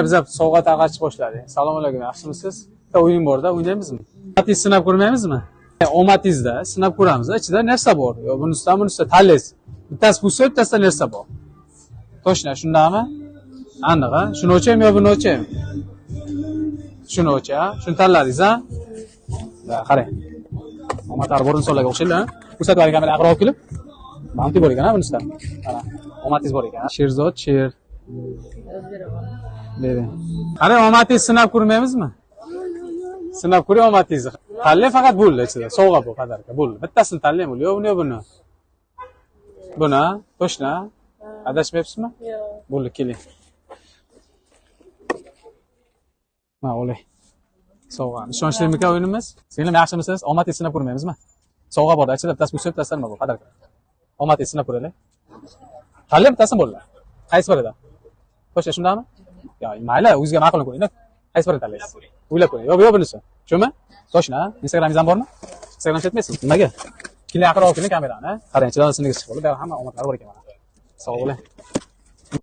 Biz sovg'a tarqatishni boshladik. Assalomu alaykum, yaxshimisiz? Bitta o'yin bor-da, o'ynaymizmi? Omatingizni sinab ko'rmaymizmi? Omatingizda sinab ko'ramiz. Ichida narsa bor. Yo, bunisidan tanlaysiz. Bittasi pulsa, bittasida narsa bor. To'shna, shundaqmi? Aniq, ha? Shuni o'chaymi yo buni o'chaymi? Shuni o'cha, shuni tanladingiz, ha? Da, qarang. Omatlari bor insonlarga o'xshaydi, ha? Ko'rsatib bering kamera aqrob kelib. Mantiq bor ekan, ha, bunisidan. Mana, omatingiz bor ekan. Sherzod, Sher. Bering. Qarang, omatingizni sinab ko'rmaymizmi? Sinab ko'ring omatingizni. Tanlang faqat bo'ldi ichida. Sovg'a bu qadarga. Bo'ldi. Bittasini tanlang bo'ldi. Yo, buni yo buni. Buni, to'shna. Adashmayapsizmi? Yo'q. Bo'ldi, keling. Mana olay. Sovg'a. Ishonchlimika o'yinimiz? Singlim yaxshimisiz? Omatingizni sinab ko'rmaymizmi? Sovg'a bor, ichida bittasi bo'lsa, bittasi nima bu qadarga. Omatingizni sinab ko'raylik. Tanlang bittasini bo'ldi. Qaysi biridan? To'shna shundaqmi? Yo, mayli, o'zingizga ma'qulini ko'ring-da. Qaysi birini tanlaysiz? O'ylab ko'ring. Yo, bunisi. Shumi? To'shna. Instagramingiz ham bormi? Instagram chetmaysizmi? Nimaga? Keling, aqrob keling kamerani. Qarang, ichidan singiz chiqib qoldi. Hamma omatlari bor ekan mana. Sog' bo'ling.